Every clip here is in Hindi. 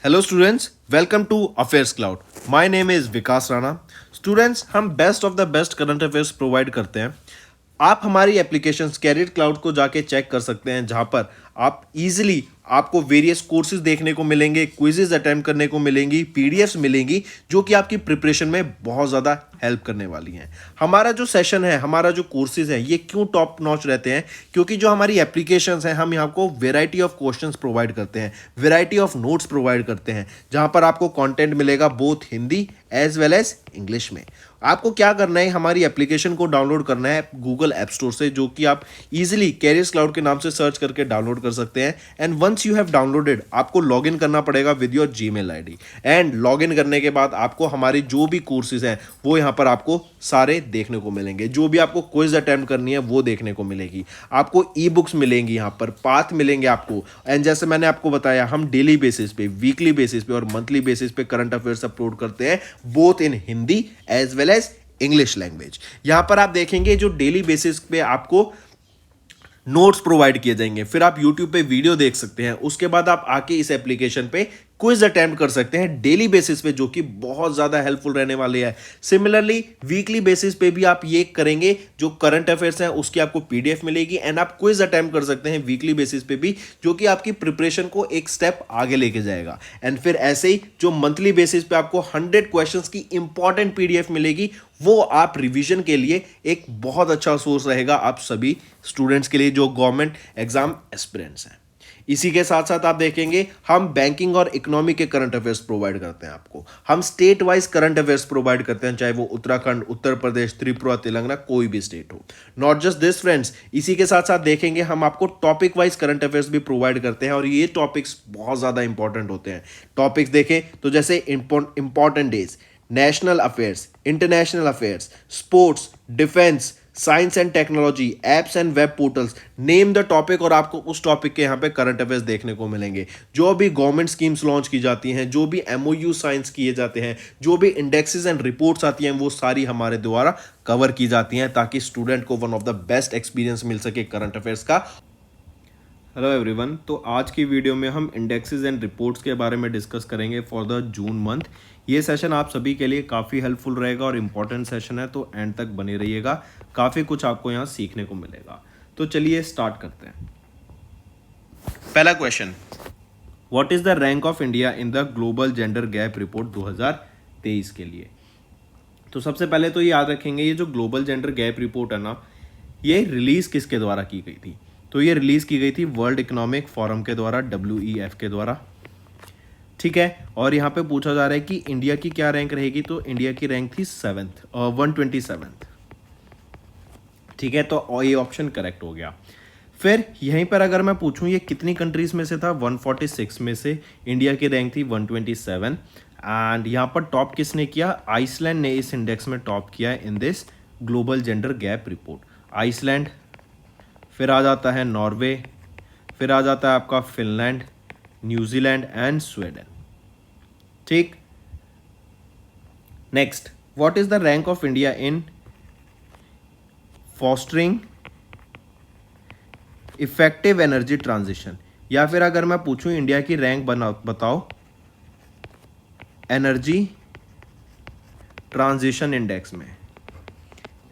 Hello students, welcome to affairs cloud. My name is Vikas Rana. Students, हम best of the best current affairs provide करते हैं। आप हमारी एप्लीकेशन कैरियर क्लाउड को जाके चेक कर सकते हैं, जहां पर आप इजीली आपको वेरियस कोर्सेज देखने को मिलेंगे, क्विजेज अटेम्प्ट करने को मिलेंगी, पीडीएफ्स मिलेंगी जो कि आपकी प्रिपरेशन में बहुत ज़्यादा हेल्प करने वाली हैं। हमारा जो सेशन है, हमारा जो कोर्सेज है, ये क्यों टॉप नॉच रहते हैं? क्योंकि जो हमारी एप्लीकेशंस हैं, हम यहाँ को वेराइटी ऑफ क्वेश्चंस प्रोवाइड करते हैं, वेराइटी ऑफ नोट्स प्रोवाइड करते हैं, जहां पर आपको कंटेंट मिलेगा both Hindi as well as English में। आपको क्या करना है, हमारी एप्लीकेशन को डाउनलोड करना है गूगल ऐप स्टोर से, जो कि आप इजीली कैरियर्स क्लाउड के नाम से सर्च करके डाउनलोड कर सकते हैं। And once you have downloaded, आपको लॉगिन करना पड़ेगा with your Gmail ID. And login करने के बाद आपको हमारी जो भी कोर्सेज हैं वो यहाँ पर आपको सारे देखने को मिलेंगे। जो भी आपको क्विज अटेम्प्ट करनी है वो देखने को मिलेगी। आपको ई बुक्स मिलेंगी, यहाँ पर पाथ मिलेंगे आपको। एंड जैसे मैंने आपको बताया, हम डेली बेसिस पे, वीकली बेसिस पे और मंथली बेसिस पे करंट अफेयर्स अपलोड करते हैं, both in Hindi as well as English language. यहां पर आप देखेंगे जो डेली बेसिस पे आपको नोट्स प्रोवाइड किए जाएंगे, फिर आप यूट्यूब पे वीडियो देख सकते हैं, उसके बाद आप आके इस एप्लीकेशन पे क्विज अटेम्प्ट कर सकते हैं डेली बेसिस पे, जो कि बहुत ज़्यादा हेल्पफुल रहने वाले हैं। सिमिलरली वीकली बेसिस पे भी आप ये करेंगे, जो करंट अफेयर्स हैं उसकी आपको पीडीएफ मिलेगी एंड आप क्विज अटेम्प्ट कर सकते हैं वीकली बेसिस पे भी, जो कि आपकी प्रिपरेशन को एक स्टेप आगे लेके जाएगा। एंड फिर ऐसे ही जो मंथली बेसिस पे आपको 100 क्वेश्चंस की इंपॉर्टेंट पीडीएफ मिलेगी, वो आप रिवीजन के लिए एक बहुत अच्छा सोर्स रहेगा आप सभी स्टूडेंट्स के लिए जो गवर्नमेंट एग्जाम एस्पिरेंट्स हैं। इसी के साथ साथ आप देखेंगे, हम बैंकिंग और इकोनॉमी के करंट अफेयर्स प्रोवाइड करते हैं आपको। हम state wise current affairs provide करते हैं, चाहे वो उत्तराखंड, उत्तर प्रदेश, त्रिपुरा, तेलंगाना, कोई भी स्टेट हो। नॉट जस्ट दिस फ्रेंड्स, इसी के साथ साथ देखेंगे हम आपको टॉपिक वाइज करंट अफेयर्स भी प्रोवाइड करते हैं, और ये टॉपिक्स बहुत ज़्यादा इंपॉर्टेंट होते हैं। टॉपिक्स देखें तो जैसे important days, national affairs, international affairs, sports, defence, science and technology, apps and web portals, name the topic, और आपको उस टॉपिक के यहाँ पे करंट अफेयर्स देखने को मिलेंगे। जो भी गवर्नमेंट स्कीम्स लॉन्च की जाती हैं, जो भी एमओयू साइंस किए जाते हैं, जो भी इंडेक्सेस एंड रिपोर्ट्स आती हैं, वो सारी हमारे द्वारा कवर की जाती हैं, ताकि स्टूडेंट को one of the best experience मिल सके करंट अफेयर्स का। हेलो एवरीवन, तो आज की वीडियो में हम इंडेक्सेस एंड रिपोर्ट्स के बारे में डिस्कस करेंगे फॉर द जून मंथ। ये सेशन आप सभी के लिए काफ़ी हेल्पफुल रहेगा और इम्पॉर्टेंट सेशन है, तो एंड तक बने रहिएगा। काफ़ी कुछ आपको यहाँ सीखने को मिलेगा। तो चलिए स्टार्ट करते हैं। पहला question, what is the rank of India in the global gender gap report 2023 के लिए? तो सबसे पहले तो ये याद रखेंगे, ये जो ग्लोबल जेंडर गैप रिपोर्ट है ना, ये रिलीज़ किसके द्वारा की गई थी? तो ये रिलीज़ की गई थी वर्ल्ड इकोनॉमिक फोरम के द्वारा, WEF के द्वारा। ठीक है, और यहाँ पे पूछा जा रहा है कि इंडिया की क्या रैंक रहेगी, तो इंडिया की रैंक थी 127th। ठीक है, तो ये ऑप्शन करेक्ट हो गया। फिर यहीं पर अगर मैं पूछूं ये कितनी कंट्रीज में से था, 146 में से इंडिया की रैंक थी 127। एंड यहाँ पर टॉप किसने किया? आइसलैंड ने इस इंडेक्स में टॉप किया है in this global gender gap report. Iceland, फिर आ जाता है नॉर्वे, फिर आ जाता है आपका फिनलैंड, न्यूजीलैंड एंड स्वीडन। ठीक, next, what is the rank of India in fostering effective energy transition? या फिर अगर मैं पूछूं इंडिया की रैंक बताओ एनर्जी ट्रांजिशन इंडेक्स में।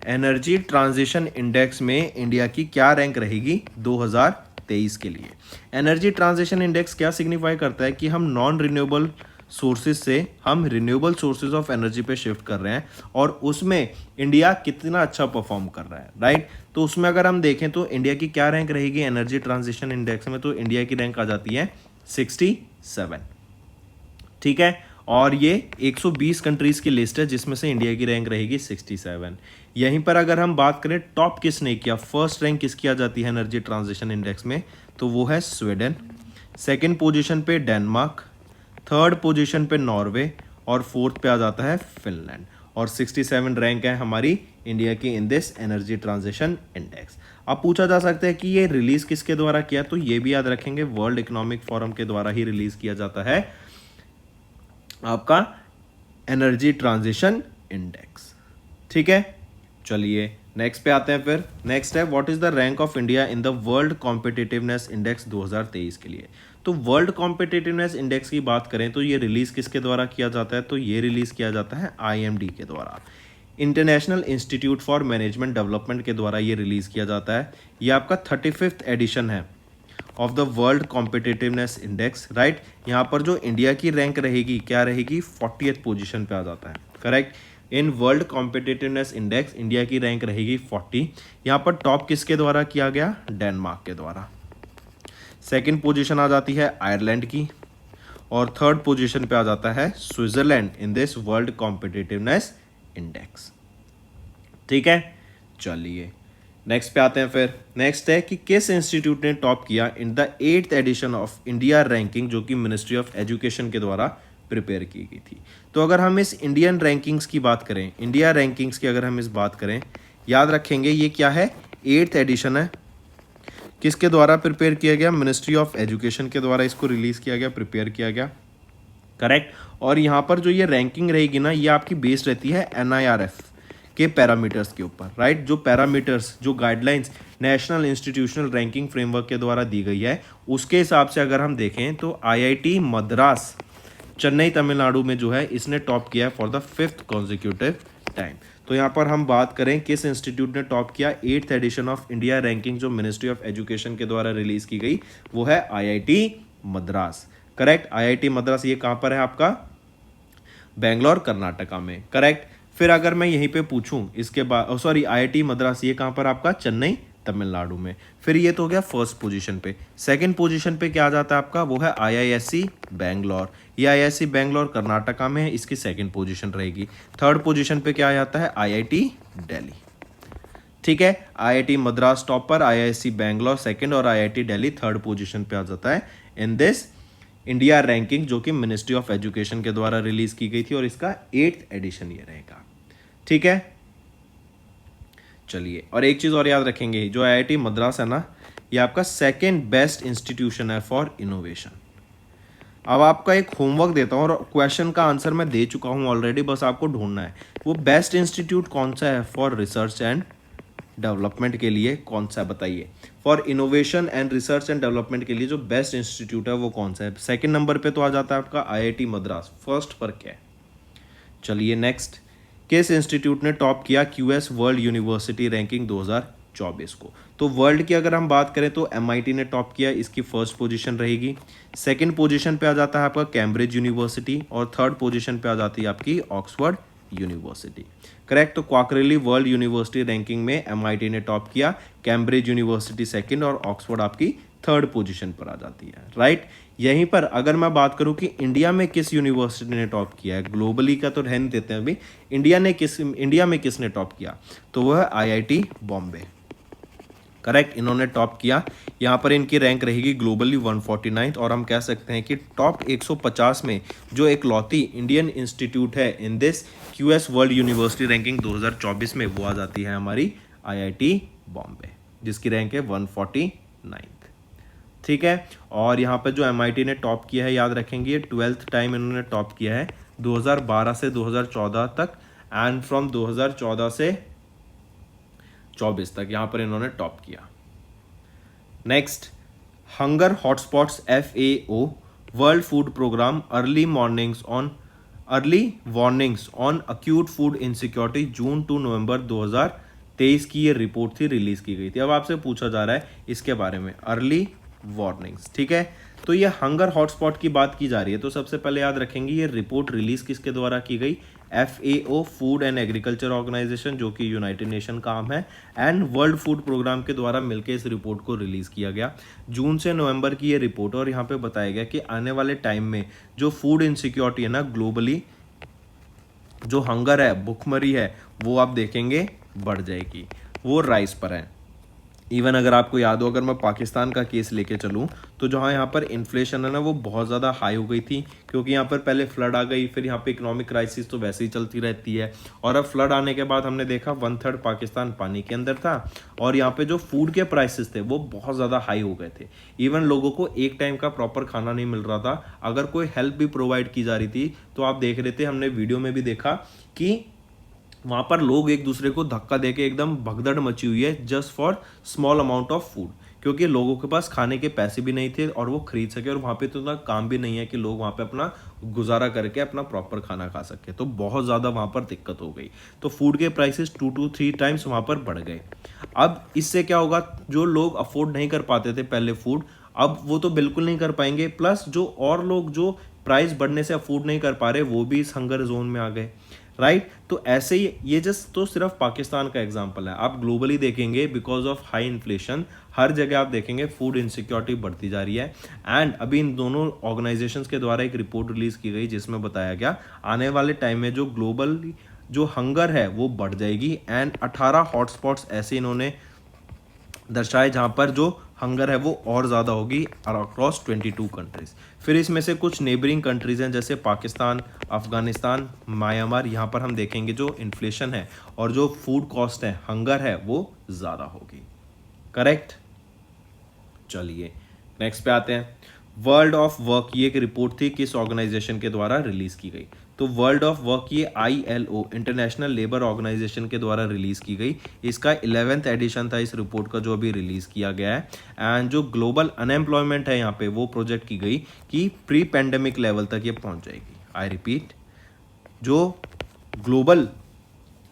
एनर्जी ट्रांजिशन इंडेक्स में इंडिया की क्या रैंक रहेगी 2023 के लिए? एनर्जी ट्रांजिशन इंडेक्स क्या सिग्निफाई करता है कि हम नॉन रिन्यूएबल सोर्सेज से हम रिन्यूएबल सोर्सेज ऑफ एनर्जी पे शिफ्ट कर रहे हैं, और उसमें इंडिया कितना अच्छा परफॉर्म कर रहा है, राइट? तो उसमें अगर हम देखें तो इंडिया की क्या रैंक रहेगी एनर्जी ट्रांजिशन इंडेक्स में, तो इंडिया की रैंक आ जाती है 67। ठीक है, और ये 120 कंट्रीज की लिस्ट है जिसमें से इंडिया की रैंक रहेगी 67। यहीं पर अगर हम बात करें टॉप किसने किया, फर्स्ट रैंक किसकी आ जाती है एनर्जी ट्रांजिशन इंडेक्स में, तो वो है स्वीडन। सेकंड पोजीशन पे डेनमार्क, थर्ड पोजीशन पे नॉर्वे, और फोर्थ पे आ जाता है फिनलैंड। और 67 रैंक है हमारी इंडिया की in this energy transition index. अब पूछा जा सकता है कि ये रिलीज किसके द्वारा किया, तो ये भी याद रखेंगे वर्ल्ड इकोनॉमिक फोरम के द्वारा ही रिलीज किया जाता है आपका एनर्जी ट्रांजिशन इंडेक्स। ठीक है, चलिए नेक्स्ट पे आते हैं। फिर नेक्स्ट है what is the rank of India in the world competitiveness index 2023 के लिए? तो वर्ल्ड कॉम्पिटिटिवनेस इंडेक्स की बात करें तो ये रिलीज़ किसके द्वारा किया जाता है, तो ये रिलीज़ किया जाता है IMD के द्वारा, international institute for management development के द्वारा ये रिलीज़ किया जाता है। ये आपका 35th एडिशन है of the world competitiveness index, right. यहाँ पर जो इंडिया की रैंक रहेगी क्या रहेगी, 40th पोजीशन पे आ जाता है, correct. In world competitiveness index India की रैंक रहेगी 40। यहाँ पर टॉप किसके द्वारा किया गया, डेनमार्क के द्वारा। सेकंड पोजीशन आ जाती है आयरलैंड की, और थर्ड पोजीशन पे आ जाता है Switzerland in this world competitiveness index. ठीक है, चलिए नेक्स्ट पे आते हैं। फिर नेक्स्ट है कि किस इंस्टीट्यूट ने टॉप किया in the 8th edition of India ranking, जो कि मिनिस्ट्री ऑफ एजुकेशन के द्वारा प्रिपेयर की गई थी। तो अगर हम इस इंडियन रैंकिंग्स की बात करें, इंडिया रैंकिंग्स की अगर हम इस बात करें, याद रखेंगे ये क्या है, 8th एडिशन है। किसके द्वारा प्रिपेयर किया गया, मिनिस्ट्री ऑफ एजुकेशन के द्वारा इसको रिलीज किया गया, प्रिपेयर किया गया, करेक्ट। और यहाँ पर जो ये रैंकिंग रहेगी ना, ये आपकी बेस्ड रहती है NIRF के पैरामीटर्स के ऊपर, राइट। जो पैरामीटर्स, जो guidelines national institutional ranking framework के द्वारा दी गई है, उसके हिसाब से अगर हम देखें तो IIT मद्रास चेन्नई तमिलनाडु में जो है इसने टॉप किया है for the 5th consecutive time. तो यहाँ पर हम बात करें किस इंस्टीट्यूट ने टॉप किया, 8th edition of India ranking जो मिनिस्ट्री ऑफ एजुकेशन के द्वारा रिलीज की गई, वो है IIT Madras, correct. IIT Madras ये कहाँ पर है आपका, बेंगलोर कर्नाटका में, करेक्ट। फिर अगर मैं यहीं पे पूछूं इसके बाद, सॉरी IIT मद्रास ये कहाँ पर आपका, चेन्नई तमिलनाडु में। फिर ये तो हो गया फर्स्ट पोजीशन पे। सेकंड पोजीशन पे क्या आ जाता है आपका, वो है IISc बेंगलोर। ये IISc बेंगलोर कर्नाटका में है, इसकी सेकंड पोजीशन रहेगी। थर्ड पोजीशन पे क्या आ जाता है, IIT दिल्ली, ठीक है। IIT मद्रास टॉप पर, IISc बेंगलोर सेकंड और IIT दिल्ली थर्ड पोजीशन पे आ जाता है इन दिस इंडिया रैंकिंग, जो कि मिनिस्ट्री ऑफ एजुकेशन के द्वारा रिलीज की गई थी, और इसका 8th एडिशन ये रहेगा, ठीक है। चलिए, और एक चीज और याद रखेंगे, जो IIT मद्रास है ना, ये आपका सेकंड बेस्ट इंस्टीट्यूशन है फॉर इनोवेशन। अब आपका एक होमवर्क देता हूँ, और क्वेश्चन का आंसर मैं दे चुका हूँ ऑलरेडी, बस आपको ढूंढना है वो बेस्ट इंस्टीट्यूट कौन सा है फॉर रिसर्च एंड डेवलपमेंट के लिए, कौन सा है बताइए। For innovation and research and development के लिए जो बेस्ट इंस्टीट्यूट है वो कौन सा है। सेकंड नंबर पे तो आ जाता है आपका IIT मद्रास, फर्स्ट पर क्या है। चलिए नेक्स्ट, किस इंस्टीट्यूट ने टॉप किया QS वर्ल्ड यूनिवर्सिटी रैंकिंग 2024 को। तो वर्ल्ड की अगर हम बात करें तो MIT ने टॉप किया, इसकी फर्स्ट पोजीशन रहेगी। सेकंड पोजीशन पे आ जाता है आपका कैम्ब्रिज यूनिवर्सिटी, और थर्ड पोजीशन पे आ जाती है आपकी ऑक्सफोर्ड यूनिवर्सिटी, करेक्ट। तो क्वाकरेली वर्ल्ड यूनिवर्सिटी रैंकिंग में MIT ने टॉप किया, कैम्ब्रिज यूनिवर्सिटी सेकंड और ऑक्सफोर्ड आपकी थर्ड पोजीशन पर आ जाती है, राइट। यहीं पर अगर मैं बात करूं कि इंडिया में किस यूनिवर्सिटी ने टॉप किया है, ग्लोबली का तो रहने देते हैं अभी, इंडिया में किसने टॉप किया, तो वह है IIT बॉम्बे, करेक्ट। इन्होंने टॉप किया। यहाँ पर इनकी रैंक रहेगी ग्लोबली 149th, और हम कह सकते हैं कि टॉप 150 में जो एक लौती इंडियन इंस्टीट्यूट है in this QS world university ranking 2024 में, वो आ जाती है हमारी IIT बॉम्बे, जिसकी रैंक है 149th, ठीक है। और यहाँ पर जो MIT ने टॉप किया है, याद रखेंगे 12th टाइम इन्होंने टॉप किया है 2012 से 2014 तक, एंड फ्रॉम 2014 से 24 तक यहाँ पर इन्होंने टॉप किया। Next, hunger hotspots FAO world food programme early warnings on acute food insecurity June to November 2023 की ये रिपोर्ट थी, रिलीज की गई थी। अब आपसे पूछा जा रहा है इसके बारे में, अर्ली वार्निंग्स, ठीक है। तो ये हंगर हॉटस्पॉट की बात की जा रही है, तो सबसे पहले याद रखेंगे ये रिपोर्ट रिलीज किसके द्वारा की गई, FAO food and agriculture organisation, जो कि यूनाइटेड नेशन का आर्म है, एंड वर्ल्ड फूड प्रोग्राम के द्वारा मिलकर इस रिपोर्ट को रिलीज किया गया जून से नवंबर की ये रिपोर्ट। और यहाँ पे बताया गया कि आने वाले टाइम में जो फूड इनसिक्योरिटी है ना ग्लोबली, जो हंगर है, भुखमरी है, वो आप देखेंगे बढ़ जाएगी, वो राइज पर है। इवन अगर आपको याद हो, अगर मैं पाकिस्तान का केस लेके चलूँ, तो जहाँ यहाँ पर इन्फ्लेशन है ना वो बहुत ज़्यादा हाई हो गई थी, क्योंकि यहाँ पर पहले फ्लड आ गई, फिर यहाँ पे इकोनॉमिक क्राइसिस तो वैसे ही चलती रहती है, और अब फ्लड आने के बाद हमने देखा 1/3 पाकिस्तान पानी के अंदर था, और यहाँ पे जो फूड के प्राइसेस थे वो बहुत ज़्यादा हाई हो गए थे। इवन लोगों को एक टाइम का प्रॉपर खाना नहीं मिल रहा था, अगर कोई हेल्प भी प्रोवाइड की जा रही थी तो आप देख रहे थे, हमने वीडियो में भी देखा कि वहाँ पर लोग एक दूसरे को धक्का देके एकदम भगदड़ मची हुई है just for small amount of food, क्योंकि लोगों के पास खाने के पैसे भी नहीं थे और वो खरीद सके, और वहाँ पे तो उतना काम भी नहीं है कि लोग वहाँ पे अपना गुजारा करके अपना प्रॉपर खाना खा सके। तो बहुत ज़्यादा वहाँ पर दिक्कत हो गई, तो फूड के प्राइसेस 2 to 3 टाइम्स वहाँ पर बढ़ गए। अब इससे क्या होगा, जो लोग अफोर्ड नहीं कर पाते थे पहले फूड, अब वो तो बिल्कुल नहीं कर पाएंगे, प्लस जो और लोग जो प्राइस बढ़ने से अफोर्ड नहीं कर पा रहे वो भी इस हंगर जोन में आ गए, राइट। तो ऐसे ही ये जस्ट तो सिर्फ पाकिस्तान का एग्जांपल है, आप ग्लोबली देखेंगे बिकॉज ऑफ हाई इन्फ्लेशन हर जगह आप देखेंगे फूड इनसिक्योरिटी बढ़ती जा रही है। एंड अभी इन दोनों ऑर्गेनाइजेशंस के द्वारा एक रिपोर्ट रिलीज की गई जिसमें बताया गया आने वाले टाइम में जो ग्लोबल जो हंगर है वो बढ़ जाएगी। एंड 18 हॉटस्पॉट्स ऐसे इन्होंने दर्शाए जहां पर जो हंगर है वो और ज़्यादा होगी अक्रॉस 22 कंट्रीज। फिर इसमें से कुछ नेबरिंग कंट्रीज हैं जैसे पाकिस्तान, अफगानिस्तान, म्यांमार, यहाँ पर हम देखेंगे जो इन्फ्लेशन है और जो फूड कॉस्ट है, हंगर है, वो ज़्यादा होगी। करेक्ट। चलिए नेक्स्ट पे आते हैं। वर्ल्ड ऑफ वर्क, ये एक रिपोर्ट थी किस ऑर्गेनाइजेशन के द्वारा रिलीज की गई, तो वर्ल्ड ऑफ वर्क ये ILO इंटरनेशनल लेबर ऑर्गेनाइजेशन के द्वारा रिलीज की गई। इसका 11th एडिशन था इस रिपोर्ट का जो अभी रिलीज किया गया है। एंड जो ग्लोबल अनएम्प्लॉयमेंट है यहाँ पे वो प्रोजेक्ट की गई कि प्री पेंडेमिक लेवल तक ये पहुंच जाएगी। आई रिपीट, जो ग्लोबल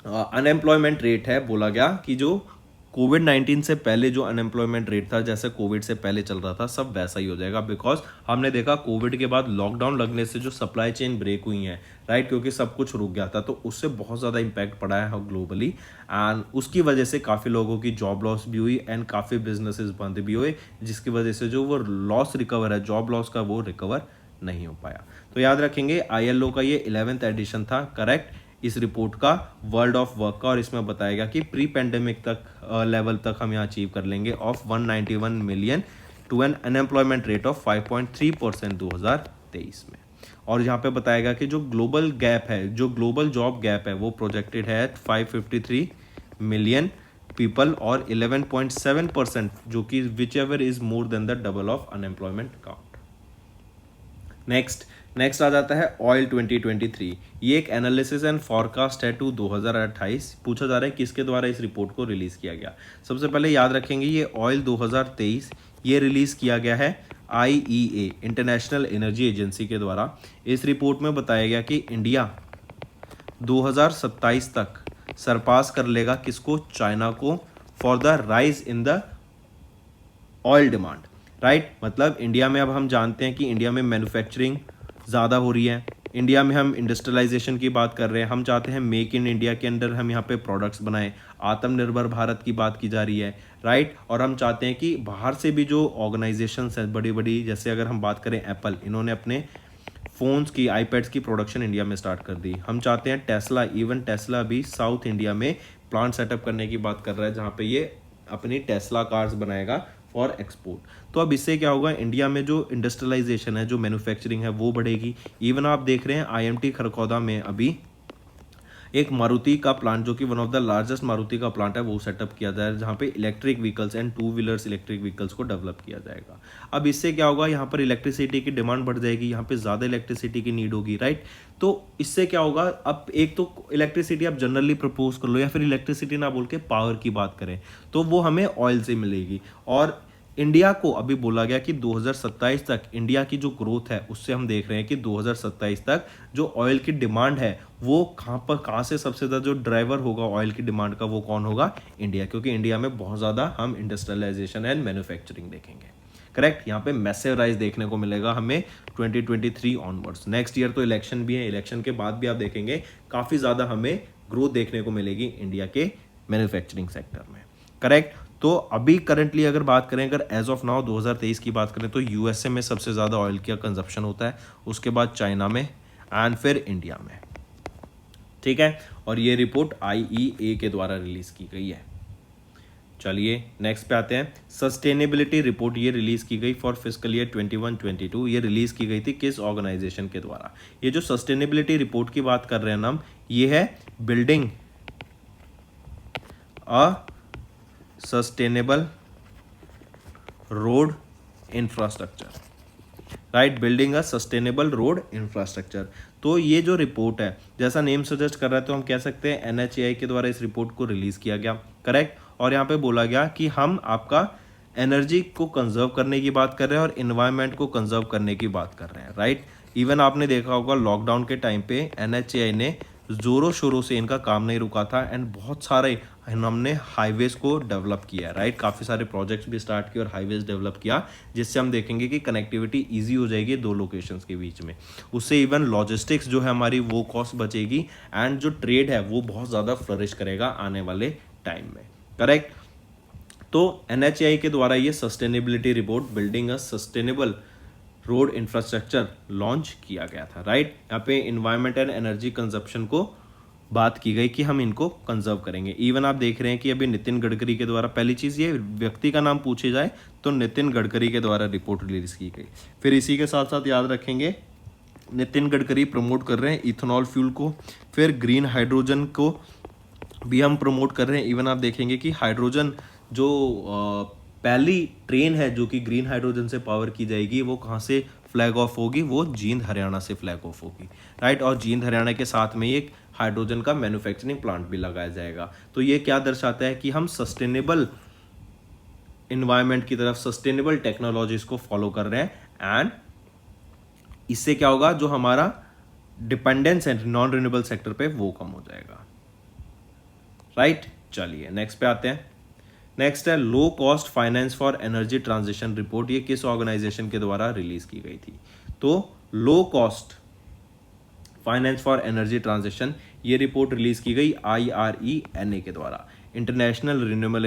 अनएम्प्लॉयमेंट रेट है, बोला गया कि जो कोविड-19 से पहले जो अनएम्प्लॉयमेंट रेट था, जैसे कोविड से पहले चल रहा था, सब वैसा ही हो जाएगा। बिकॉज हमने देखा कोविड के बाद लॉकडाउन लगने से जो सप्लाई चेन ब्रेक हुई है, राइट, क्योंकि सब कुछ रुक गया था, तो उससे बहुत ज़्यादा इम्पैक्ट पड़ा है ग्लोबली। एंड उसकी वजह से काफ़ी लोगों की जॉब लॉस भी हुई एंड काफ़ी बिजनेसेस बंद भी हुए, जिसकी वजह से जो वो लॉस रिकवर है, जॉब लॉस का, वो रिकवर नहीं हो पाया। तो याद रखेंगे ILO का ये 11th एडिशन था, करेक्ट, इस रिपोर्ट का, वर्ल्ड ऑफ वर्क का। और इसमें बताया गया कि प्री पेंडेमिक तक लेवल तक हम यहाँ अचीव कर लेंगे of 191 million to an unemployment rate of 5.3% 2023 में। और यहाँ पे बताया गया कि जो ग्लोबल गैप है, जो ग्लोबल जॉब गैप है, वो प्रोजेक्टेड है 553 मिलियन पीपल और 11.7%, जो कि which ever is more than the double of unemployment count. Next आ जाता है ऑयल 2023। ये एक एनालिसिस एंड फॉरकास्ट है टू 2028। पूछा जा रहा है किसके द्वारा इस रिपोर्ट को रिलीज किया गया। सबसे पहले याद रखेंगे ये ऑयल 2023 ये रिलीज किया गया है IEA इंटरनेशनल एनर्जी एजेंसी के द्वारा। इस रिपोर्ट में बताया गया कि इंडिया 2027 तक सरपास कर लेगा किसको, चाइना को, for the rise in the oil demand, right. मतलब इंडिया में अब हम जानते हैं कि इंडिया में मैन्युफैक्चरिंग ज़्यादा हो रही है, इंडिया में हम इंडस्ट्रियलाइजेशन की बात कर रहे हैं, हम चाहते हैं मेक इन इंडिया के अंदर हम यहाँ पे प्रोडक्ट्स बनाएं, आत्मनिर्भर भारत की बात की जा रही है, राइट। और हम चाहते हैं कि बाहर से भी जो ऑर्गेनाइजेशंस हैं बड़ी बड़ी, जैसे अगर हम बात करें एप्पल, इन्होंने अपने फ़ोन्स की, आईपैड्स की प्रोडक्शन इंडिया में स्टार्ट कर दी। हम चाहते हैं टेस्ला, इवन टेस्ला भी साउथ इंडिया में प्लांट सेटअप करने की बात कर रहा है, जहाँ पे ये अपनी टेस्ला कार्स बनाएगा फॉर एक्सपोर्ट। तो अब इससे क्या होगा, इंडिया में जो इंडस्ट्रियलाइजेशन है, जो मैन्युफैक्चरिंग है, वो बढ़ेगी। इवन आप देख रहे हैं IMT खरखौदा में अभी एक मारुति का प्लांट, जो कि one of the largest Maruti का प्लांट है, वो सेटअप किया जाए, जहाँ पे electric vehicles and 2 wheelers electric vehicles को डेवलप किया जाएगा। अब इससे क्या होगा, यहाँ पर इलेक्ट्रिसिटी की डिमांड बढ़ जाएगी, यहाँ पे ज़्यादा इलेक्ट्रिसिटी की नीड होगी, राइट। तो इससे क्या होगा, अब एक तो इलेक्ट्रिसिटी आप जनरली प्रपोज कर लो, या फिर इलेक्ट्रिसिटी ना बोल के पावर की बात करें, तो वो हमें ऑयल से मिलेगी। और इंडिया को अभी बोला गया कि 2027 तक इंडिया की जो ग्रोथ है, उससे हम देख रहे हैं कि 2027 तक जो ऑयल की डिमांड है वो कहाँ से सबसे ज़्यादा जो ड्राइवर होगा ऑयल की डिमांड का, वो कौन होगा, इंडिया। क्योंकि इंडिया में बहुत ज़्यादा हम इंडस्ट्रियलाइजेशन एंड मैन्युफैक्चरिंग देखेंगे, करेक्ट। यहाँ पे मैसिव राइज देखने को मिलेगा हमें 2023 ऑनवर्ड्स। नेक्स्ट ईयर तो इलेक्शन भी है, इलेक्शन के बाद भी आप देखेंगे काफ़ी ज़्यादा हमें ग्रोथ देखने को मिलेगी इंडिया के मैन्युफैक्चरिंग सेक्टर में, करेक्ट। तो अभी करंटली अगर बात करें, अगर एज ऑफ नाउ 2023 की बात करें, तो USA में सबसे ज़्यादा ऑयल का कंजप्शन होता है, उसके बाद चाइना में एंड फिर इंडिया में, ठीक है। और ये रिपोर्ट IEA के द्वारा रिलीज की गई है। चलिए नेक्स्ट पे आते हैं। सस्टेनेबिलिटी रिपोर्ट ये रिलीज की गई फॉर फिस्कल ईयर 21-22। ये रिलीज की गई थी किस ऑर्गेनाइजेशन के द्वारा। ये जो सस्टेनेबिलिटी रिपोर्ट की बात कर रहे हैं हम, ये है building a sustainable road infrastructure, right, building a sustainable road infrastructure. तो ये जो रिपोर्ट है, जैसा नेम सजेस्ट कर रहा है, तो हम कह सकते हैं NHAI के द्वारा इस रिपोर्ट को रिलीज किया गया, करेक्ट। और यहाँ पे बोला गया कि हम आपका एनर्जी को कंजर्व करने की बात कर रहे हैं और इन्वायरमेंट को कंजर्व करने की बात कर रहे हैं, राइट। इवन आपने देखा होगा लॉकडाउन के टाइम पे एनएचएआई ने ज़ोरों शोरों से इनका काम नहीं रुका था एंड बहुत सारे हमने हाईवेज़ को डेवलप किया, राइट। काफ़ी सारे प्रोजेक्ट्स भी स्टार्ट किए और हाईवेज़ डेवलप किया, जिससे हम देखेंगे कि कनेक्टिविटी ईजी हो जाएगी दो लोकेशंस के बीच में। उससे इवन लॉजिस्टिक्स जो है हमारी वो कॉस्ट बचेगी एंड जो ट्रेड है वो बहुत ज़्यादा फ्लरिश करेगा आने वाले टाइम में, करेक्ट। तो एनएचएआई के द्वारा ये sustainability report building a sustainable road infrastructure launch किया गया था, राइट। यहाँ पे इन्वायरमेंट एंड एनर्जी कंजप्शन को बात की गई कि हम इनको कंजर्व करेंगे। इवन आप देख रहे हैं कि अभी नितिन गडकरी के द्वारा, पहली चीज़ ये व्यक्ति का नाम पूछे जाए तो नितिन गडकरी के द्वारा रिपोर्ट रिलीज की गई। फिर इसी के साथ साथ याद रखेंगे नितिन गडकरी प्रमोट कर रहे हैं इथेनॉल फ्यूल को, फिर ग्रीन हाइड्रोजन को भी हम प्रमोट कर रहे हैं। इवन आप देखेंगे कि हाइड्रोजन जो पहली ट्रेन है जो कि ग्रीन हाइड्रोजन से पावर की जाएगी वो कहाँ से फ्लैग ऑफ होगी, वो जींद हरियाणा से फ्लैग ऑफ होगी, राइट। और जींद हरियाणा के साथ में एक हाइड्रोजन का मैन्युफैक्चरिंग प्लांट भी लगाया जाएगा। तो ये क्या दर्शाता है कि हम सस्टेनेबल इन्वायरमेंट की तरफ, सस्टेनेबल टेक्नोलॉजीज को फॉलो कर रहे हैं एंड इससे क्या होगा, जो हमारा डिपेंडेंस है नॉन रिन्यूएबल सेक्टर पे वो कम हो जाएगा, राइट। चलिए नेक्स्ट पे आते हैं। नेक्स्ट है low cost finance for energy transition report. ये किस ऑर्गेनाइजेशन के द्वारा रिलीज की गई थी? तो low cost finance for energy transition ये रिपोर्ट रिलीज की गई IRENA के द्वारा, इंटरनेशनल रिन्यूएबल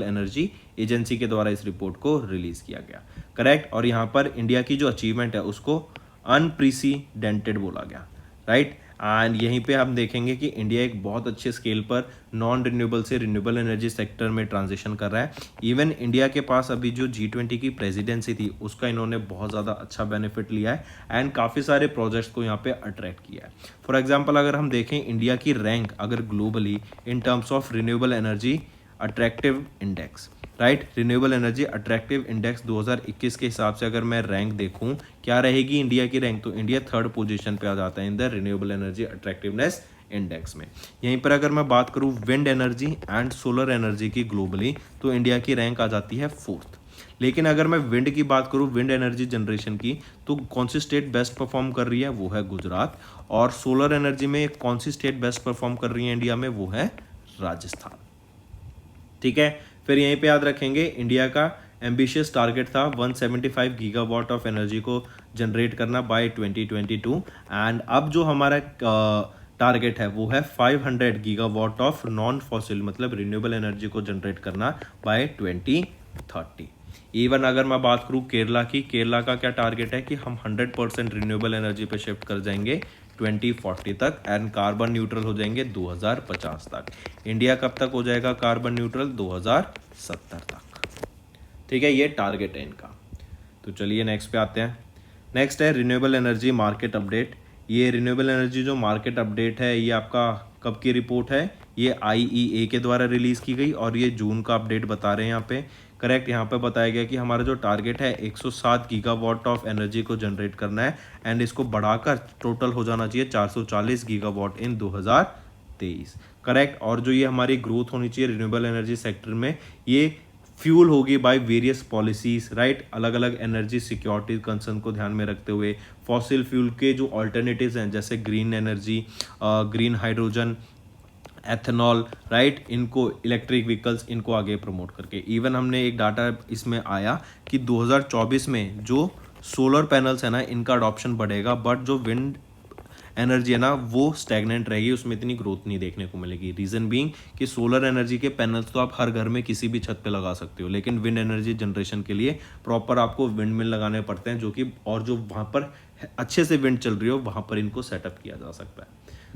एनर्जी एजेंसी के द्वारा इस रिपोर्ट को रिलीज किया गया, करेक्ट। और यहाँ पर इंडिया की जो अचीवमेंट है उसको अनप्रेसिडेंटेड बोला गया, राइट। एंड यहीं पे हम देखेंगे कि इंडिया एक बहुत अच्छे स्केल पर नॉन रिन्यूएबल से रिन्यूएबल एनर्जी सेक्टर में ट्रांजिशन कर रहा है। इवन इंडिया के पास अभी जो G20 की प्रेसिडेंसी थी उसका इन्होंने बहुत ज़्यादा अच्छा बेनिफिट लिया है एंड काफ़ी सारे प्रोजेक्ट्स को यहाँ पे अट्रैक्ट किया है। फॉर एग्जांपल अगर हम देखें इंडिया की रैंक अगर globally in terms of renewable energy attractive index, right, renewable energy attractive index 2021 के हिसाब से अगर मैं रैंक देखूं क्या रहेगी इंडिया की रैंक, तो इंडिया 3rd पोजीशन पे आ जाता है in the renewable energy attractiveness index में। यहीं पर अगर मैं बात करूं wind energy and solar energy की ग्लोबली, तो इंडिया की रैंक आ जाती है 4th। लेकिन अगर मैं विंड की बात करूं, विंड एनर्जी जनरेशन की, तो कौन सी स्टेट बेस्ट परफॉर्म कर रही है, वो है गुजरात। और सोलर एनर्जी में कौन सी स्टेट बेस्ट परफॉर्म कर रही है इंडिया में, वो है राजस्थान, ठीक है। फिर यहीं पे याद रखेंगे इंडिया का एम्बिशियस टारगेट था 175 गीगावाट ऑफ एनर्जी को जनरेट करना बाय 2022 एंड अब जो हमारा टारगेट है वो है 500 गीगावाट ऑफ नॉन फॉसिल मतलब रिन्यूएबल एनर्जी को जनरेट करना बाय 2030। इवन अगर मैं बात करूँ केरला की, केरला का क्या टारगेट है कि हम 100% रिन्यूएबल एनर्जी पे शिफ्ट कर जाएंगे 2040 तक एंड कार्बन न्यूट्रल हो जाएंगे 2050 तक। इंडिया कब तक हो जाएगा कार्बन न्यूट्रल? 2070 तक, ठीक है। ये टारगेट है इनका। तो चलिए नेक्स्ट पे आते हैं। नेक्स्ट है रिन्यूएबल एनर्जी मार्केट अपडेट। ये रिन्यूएबल एनर्जी जो मार्केट अपडेट है ये आपका कब की रिपोर्ट है? ये IEA के द्वारा रिलीज की गई और ये जून का अपडेट बता रहे हैं यहाँ पे, करेक्ट। यहाँ पे बताया गया कि हमारा जो टारगेट है 107 गीगावाट ऑफ एनर्जी को जनरेट करना है एंड इसको बढ़ाकर टोटल हो जाना चाहिए 440 गीगावाट इन 2023, करेक्ट। और जो ये हमारी ग्रोथ होनी चाहिए रिन्यूएबल एनर्जी सेक्टर में, ये फ्यूल होगी बाय वेरियस पॉलिसीज, राइट। अलग अलग एनर्जी सिक्योरिटी कंसर्न को ध्यान में रखते हुए फॉसिल फ्यूल के जो ऑल्टरनेटिव्स हैं जैसे green energy, green hydrogen, ethanol, right, इनको इलेक्ट्रिक व्हीकल्स इनको आगे प्रमोट करके। इवन हमने एक डाटा इसमें आया कि 2024 में जो सोलर पैनल्स है ना इनका अडॉप्शन बढ़ेगा, बट जो विंड एनर्जी है ना वो स्टैग्नेंट रहेगी, उसमें इतनी ग्रोथ नहीं देखने को मिलेगी। रीज़न बीइंग कि सोलर एनर्जी के पैनल्स तो आप हर घर में किसी भी छत पे लगा सकते हो, लेकिन विंड एनर्जी जनरेशन के लिए प्रॉपर आपको विंड मिल लगाने पड़ते हैं जो कि और जो वहाँ पर अच्छे से विंड चल रही हो वहाँ पर इनको सेटअप किया जा सकता है,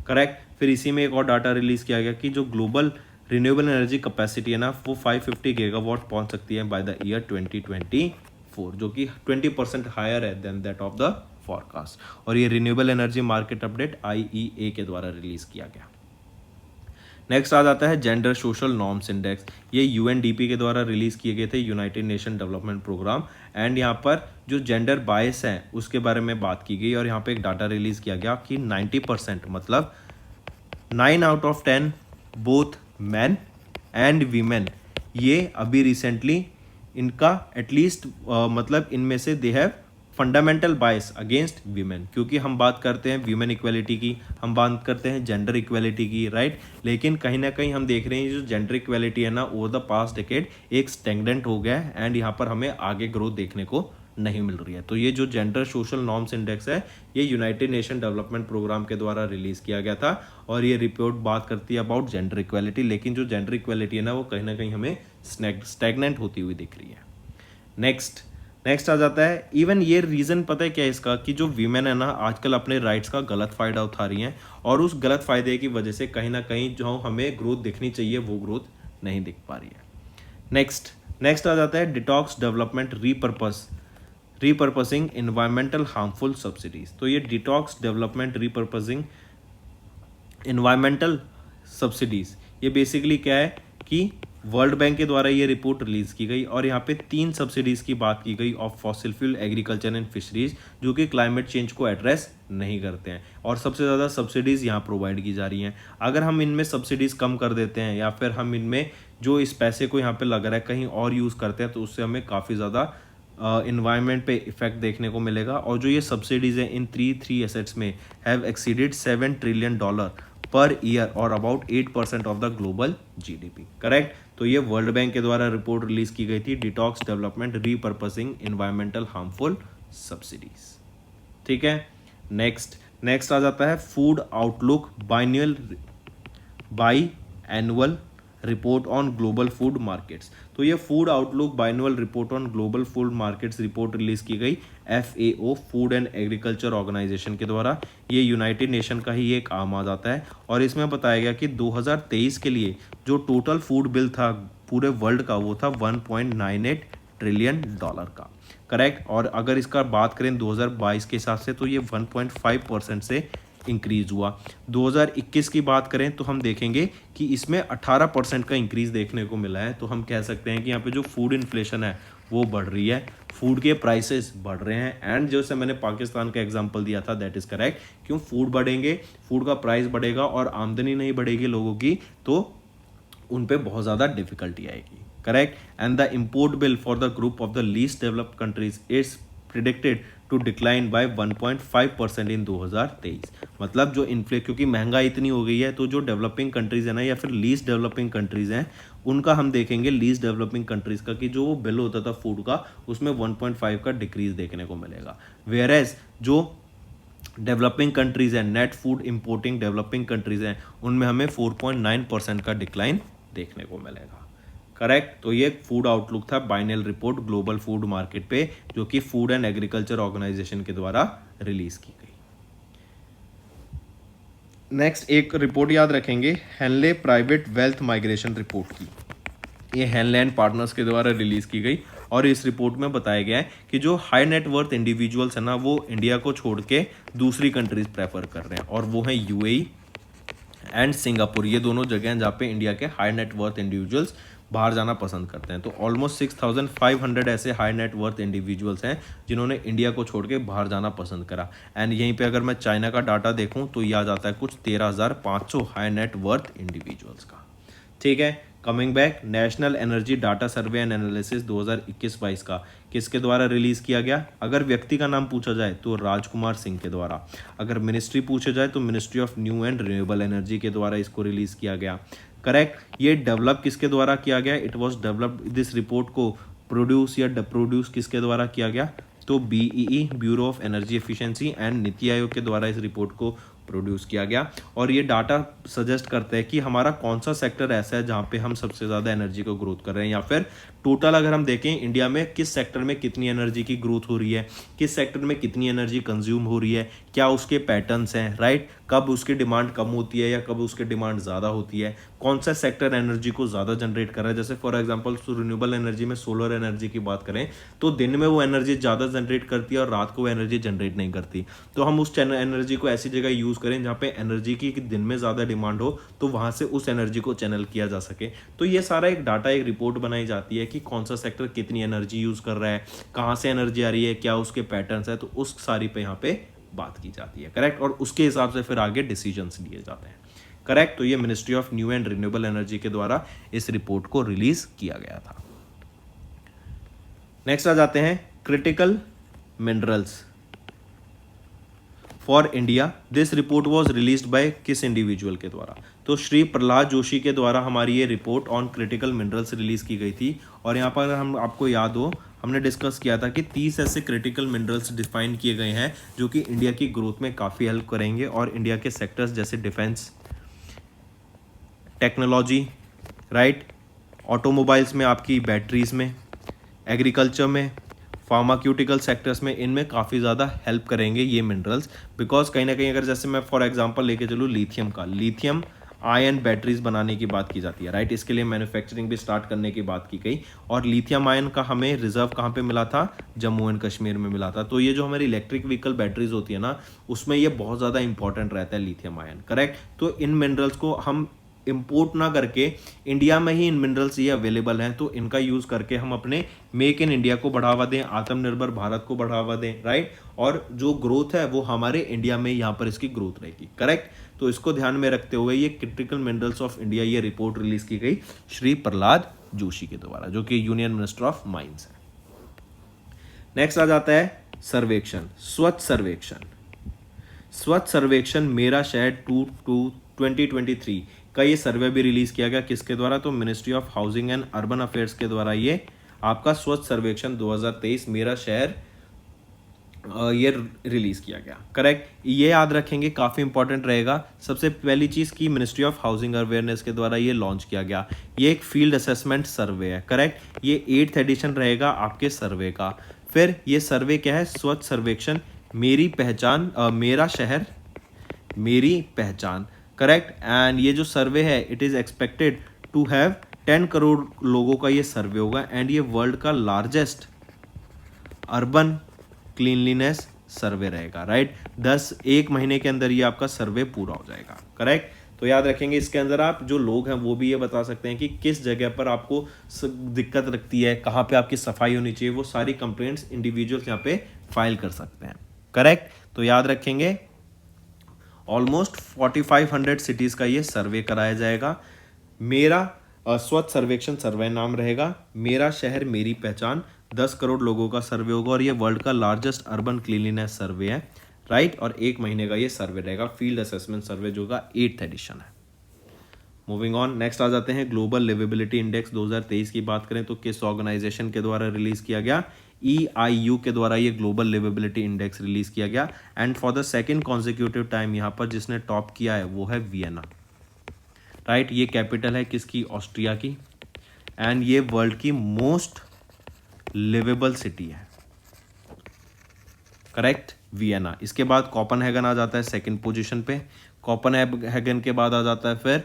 करेक्ट। फिर इसी में एक और डाटा रिलीज किया गया कि जो ग्लोबल रिन्यूएबल एनर्जी कैपेसिटी है ना वो 550 गीगावाट पहुंच सकती है बाय द ईयर 2024, जो कि 20% हायर है than that of the forecast. और ये renewable energy market update IEA के द्वारा रिलीज किया गया। नेक्स्ट आ जाता है जेंडर सोशल नॉर्म्स इंडेक्स। ये UNDP के द्वारा रिलीज किए गए थे, United Nation development programme, and यहाँ पर जो जेंडर बायस है उसके बारे में बात की गई और यहाँ पे एक डाटा रिलीज किया गया कि 90% मतलब 9 out of 10 both man and women ये अभी रिसेंटली इनका एटलीस्ट मतलब इनमें से they have fundamental bias against women, क्योंकि हम बात करते हैं वीमेन इक्वलिटी की, हम बात करते हैं जेंडर इक्वलिटी की, राइट। लेकिन कहीं ना कहीं हम देख रहे हैं जो जेंडर इक्वलिटी है ना ओवर द पास्ट डिकेड एक स्टैग्नेंट हो गया है एंड यहाँ पर हमें आगे ग्रोथ देखने को नहीं मिल रही है। तो ये जो जेंडर सोशल नॉर्म्स इंडेक्स है ये यूनाइटेड नेशन डेवलपमेंट प्रोग्राम के द्वारा रिलीज किया गया था और ये रिपोर्ट बात करती है अबाउट जेंडर इक्वलिटी, लेकिन जो जेंडर इक्वलिटी है ना वो कहीं ना कहीं हमें स्टैग्नेंट होती हुई दिख रही है। नेक्स्ट आ जाता है, इवन ये रीज़न पता है क्या है इसका, कि जो वीमेन है ना आजकल अपने राइट्स का गलत फ़ायदा उठा रही हैं और उस गलत फ़ायदे की वजह से कहीं ना कहीं जो हमें ग्रोथ दिखनी चाहिए वो ग्रोथ नहीं दिख पा रही है। नेक्स्ट आ जाता है detox development repurposing environmental harmful subsidies. तो ये detox development repurposing environmental subsidies ये बेसिकली क्या है कि वर्ल्ड बैंक के द्वारा ये रिपोर्ट रिलीज की गई और यहाँ पे 3 सब्सिडीज की बात की गई of fossil fuel, agriculture and fisheries, जो कि क्लाइमेट चेंज को एड्रेस नहीं करते हैं और सबसे ज़्यादा सब्सिडीज़ यहाँ प्रोवाइड की जा रही हैं। अगर हम इनमें सब्सिडीज़ कम कर देते हैं या फिर हम इनमें जो इस पैसे को यहाँ पे लग रहा है कहीं और यूज़ करते हैं तो उससे हमें काफ़ी ज़्यादा इन्वायरमेंट पे इफेक्ट देखने को मिलेगा। और जो ये सब्सिडीज़ हैं इन थ्री एसेट्स में have exceeded $7 trillion per year और about 8% of the global GDP, correct. तो ये वर्ल्ड बैंक के द्वारा रिपोर्ट रिलीज की गई थी, detox development repurposing environmental harmful subsidies, ठीक है। नेक्स्ट आ जाता है food outlook biannual report on global food markets. तो ये food outlook biannual report on global food markets report release की गई FAO food and agriculture organisation के द्वारा। ये यूनाइटेड नेशन का ही एक आम आ जाता है और इसमें बताया गया कि 2023 के लिए जो टोटल फूड बिल था पूरे वर्ल्ड का वो था $1.98 ट्रिलियन का, करेक्ट। और अगर इसका बात करें 2022 के हिसाब से तो ये 1.5% से इंक्रीज हुआ। 2021 की बात करें तो हम देखेंगे कि इसमें 18% का इंक्रीज देखने को मिला है। तो हम कह सकते हैं कि यहाँ पे जो फूड इन्फ्लेशन है वो बढ़ रही है, फूड के प्राइसेस बढ़ रहे हैं एंड जैसे मैंने पाकिस्तान का एग्जांपल दिया था दैट इज़ करेक्ट। क्यों फूड बढ़ेंगे, फूड का प्राइस बढ़ेगा और आमदनी नहीं बढ़ेगी लोगों की तो उन पे बहुत ज़्यादा डिफिकल्टी आएगी, correct. And the import bill for the group of the least developed countries it's predicted to decline by 1.5% in 2023। मतलब जो क्योंकि महंगाई इतनी हो गई है तो जो डेवलपिंग कंट्रीज है ना या फिर लीस्ट डेवलपिंग कंट्रीज हैं उनका हम देखेंगे लीस्ट डेवलपिंग कंट्रीज का कि जो वो बिल होता था फूड का उसमें 1.5 का डिक्रीज देखने को मिलेगा। वेयरएज जो डेवलपिंग कंट्रीज हैं net food importing developing countries हैं उनमें हमें 4.9% का डिक्लाइन देखने को मिलेगा, करेक्ट। तो ये फूड आउटलुक था बाइनल रिपोर्ट ग्लोबल फूड मार्केट पे जो कि फूड एंड एग्रीकल्चर ऑर्गेनाइजेशन के द्वारा रिलीज की गई। नेक्स्ट एक रिपोर्ट याद रखेंगे Henley private wealth migration report की। ये हेनले एंड पार्टनर्स के द्वारा रिलीज की गई और इस रिपोर्ट में बताया गया है कि जो हाई नेट वर्थ इंडिविजुअल्स है ना वो इंडिया को छोड़ के दूसरी कंट्रीज प्रेफर कर रहे हैं और वो हैं UAE एंड सिंगापुर। ये दोनों जगह हैं जहाँ पे इंडिया के हाई नेट वर्थ इंडिविजुअल्स बाहर जाना पसंद करते हैं। तो ऑलमोस्ट 6,500 ऐसे हाई नेट वर्थ इंडिविजुअल्स हैं जिन्होंने इंडिया को छोड़ के बाहर जाना पसंद करा। एंड यहीं पे अगर मैं चाइना का डाटा देखूं तो ये आ जाता है कुछ 13,500 हाई नेट वर्थ इंडिविजुअल्स का, ठीक है। Coming back, national energy data survey and analysis 2021-22 का किसके द्वारा रिलीज किया गया? अगर व्यक्ति का नाम पूछा जाए तो राजकुमार सिंह के द्वारा, अगर मिनिस्ट्री पूछे जाए तो ministry of new and renewable energy के द्वारा इसको रिलीज किया गया, करेक्ट। ये डेवलप किसके द्वारा किया गया? It was develop this report को प्रोड्यूस या प्रोड्यूस किसके द्वारा किया गया? तो BEE bureau of energy efficiency and NITI Aayog के द्वारा इस रिपोर्ट को प्रोड्यूस किया गया। और ये डाटा सजेस्ट करता है कि हमारा कौन सा सेक्टर ऐसा है जहाँ पे हम सबसे ज़्यादा एनर्जी को ग्रोथ कर रहे हैं या फिर टोटल अगर हम देखें इंडिया में किस सेक्टर में कितनी एनर्जी की ग्रोथ हो रही है, किस सेक्टर में कितनी एनर्जी कंज्यूम हो रही है, क्या उसके पैटर्न्स हैं, राइट। कब उसकी डिमांड कम होती है या कब उसकी डिमांड ज़्यादा होती है, कौन सा सेक्टर एनर्जी को ज़्यादा जनरेट कर रहा है। जैसे फॉर एग्जांपल रिन्यूएबल एनर्जी में सोलर एनर्जी की बात करें तो दिन में वो एनर्जी ज़्यादा जनरेट करती है और रात को वो एनर्जी जनरेट नहीं करती। तो हम उस एनर्जी को ऐसी जगह यूज़ करें जहाँ पे एनर्जी की दिन में ज़्यादा डिमांड हो तो वहाँ से उस एनर्जी को चैनल किया जा सके। तो ये सारा एक डाटा एक रिपोर्ट बनाई जाती है कि कौन सा सेक्टर कितनी एनर्जी यूज़ कर रहा है, कहाँ से एनर्जी आ रही है, क्या उसके पैटर्न्स है, तो उस सारी पे यहाँ पे बात की जाती है, करेक्ट। और उसके हिसाब से फिर आगे डिसीजंस लिए जाते हैं। करेक्ट। तो ये ministry of new and renewable energy के द्वारा इस रिपोर्ट को रिलीज किया गया था। नेक्स्ट आ जाते हैं critical minerals for India. This report was released by किस इंडिविजुअल के द्वारा? तो श्री प्रहलाद जोशी के द्वारा हमारी ये report on critical minerals release की गई थी। और यहाँ पर हम आपको याद हो हमने डिस्कस किया था कि 30 ऐसे क्रिटिकल मिनरल्स डिफाइन किए गए हैं जो कि इंडिया की ग्रोथ में काफ़ी हेल्प करेंगे और इंडिया के सेक्टर्स जैसे डिफेंस, टेक्नोलॉजी, राइट, ऑटोमोबाइल्स में, आपकी बैटरीज में, एग्रीकल्चर में, फार्माक्यूटिकल सेक्टर्स में, इनमें काफ़ी ज़्यादा हेल्प करेंगे ये मिनरल्स। बिकॉज कहीं ना कहीं अगर जैसे मैं फॉर एग्जांपल लेके चलूँ लिथियम का, लिथियम आयन बैटरीज बनाने की बात की जाती है, राइट। इसके लिए मैन्युफैक्चरिंग भी स्टार्ट करने की बात की गई और लिथियम आयन का हमें रिजर्व कहाँ पे मिला था? जम्मू एंड कश्मीर में मिला था। तो ये जो हमारी इलेक्ट्रिक व्हीकल बैटरीज होती है ना, उसमें ये बहुत ज़्यादा इंपॉर्टेंट रहता है लिथियम आयन, करेक्ट। तो इन मिनरल्स को हम इंपोर्ट ना करके इंडिया में ही इन मिनरल्स ये अवेलेबल हैं, तो इनका यूज़ करके हम अपने मेक इन इंडिया को बढ़ावा दें, आत्मनिर्भर भारत को बढ़ावा दें, राइट। और जो ग्रोथ है वो हमारे इंडिया में यहाँ पर इसकी ग्रोथ रहेगी, करेक्ट। तो इसको ध्यान में रखते हुए ये क्रिटिकल मिनरल्स ऑफ इंडिया ये रिपोर्ट रिलीज की गई श्री प्रहलाद जोशी के द्वारा, जो कि यूनियन मिनिस्टर ऑफ माइंस है। नेक्स्ट आ जाता है सर्वेक्षण, स्वच्छ सर्वेक्षण। स्वच्छ सर्वेक्षण मेरा शहर 2023 का ये सर्वे भी रिलीज किया गया किसके द्वारा? तो ministry of housing and urban affairs के द्वारा ये आपका स्वच्छ सर्वेक्षण 2023 मेरा शहर ये रिलीज किया गया, करेक्ट। ये याद रखेंगे, काफ़ी इंपॉर्टेंट रहेगा। सबसे पहली चीज़ की मिनिस्ट्री ऑफ हाउसिंग अवेयरनेस के द्वारा ये लॉन्च किया गया। ये एक फील्ड असेसमेंट सर्वे है, करेक्ट। ये 8th एडिशन रहेगा आपके सर्वे का। फिर ये सर्वे क्या है? स्वच्छ सर्वेक्षण मेरी पहचान, मेरा शहर मेरी पहचान, करेक्ट। एंड ये जो सर्वे है it is expected to have 10 crore लोगों का ये सर्वे होगा एंड ये वर्ल्ड का लार्जेस्ट अर्बन क्लीनलीनेस सर्वे रहेगा, राइट। 1 महीने के अंदर ये आपका सर्वे पूरा हो जाएगा, करेक्ट। तो याद रखेंगे इसके अंदर आप जो लोग हैं वो भी ये बता सकते हैं कि किस जगह पर आपको दिक्कत लगती है, कहाँ पे आपकी सफाई होनी चाहिए, वो सारी कंप्लेंट्स इंडिविजुअल्स यहाँ पे फाइल कर सकते हैं, करेक्ट। तो याद रखेंगे ऑलमोस्ट 4500 सिटीज़ का ये सर्वे कराया जाएगा। मेरा स्वच्छ सर्वेक्षण सर्वे नाम रहेगा। मेरा शहर मेरी पहचान 10 करोड़ लोगों का सर्वे होगा और ये वर्ल्ड का लार्जेस्ट अर्बन क्लीनलीनेस सर्वे है, राइट। और 1 महीने का ये सर्वे रहेगा, फील्ड असेसमेंट सर्वे जो का 8th एडिशन है। मूविंग ऑन, नेक्स्ट आ जाते हैं ग्लोबल लिवेबिलिटी इंडेक्स 2023 की बात करें तो किस ऑर्गेनाइजेशन के द्वारा रिलीज किया गया? EIU के द्वारा ये ग्लोबल लिवेबिलिटी इंडेक्स रिलीज किया गया। And for the second consecutive time यहाँ पर जिसने टॉप किया है वो है वियना, राइट। ये कैपिटल है किसकी? ऑस्ट्रिया की। एंड ये वर्ल्ड की मोस्ट लिवेबल सिटी है, करेक्ट, वियना। इसके बाद कोपेनहेगन आ जाता है सेकंड पोजीशन पे। कोपेनहेगन के बाद आ जाता है फिर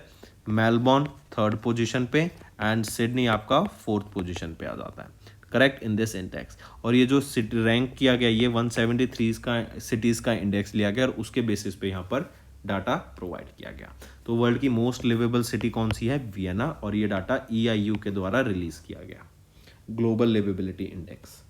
मेलबोर्न 3rd पोजीशन पे एंड सिडनी आपका 4th पोजीशन पे आ जाता है, करेक्ट, इन दिस इंडेक्स। और ये जो सिटी रैंक किया गया ये 173 का सिटीज़ का इंडेक्स लिया गया और उसके बेसिस पे यहाँ पर डाटा प्रोवाइड किया गया। तो वर्ल्ड की मोस्ट लिवेबल सिटी कौन सी है? वियना। और ये डाटा EIU के द्वारा रिलीज किया गया, ग्लोबल लिवेबिलिटी इंडेक्स।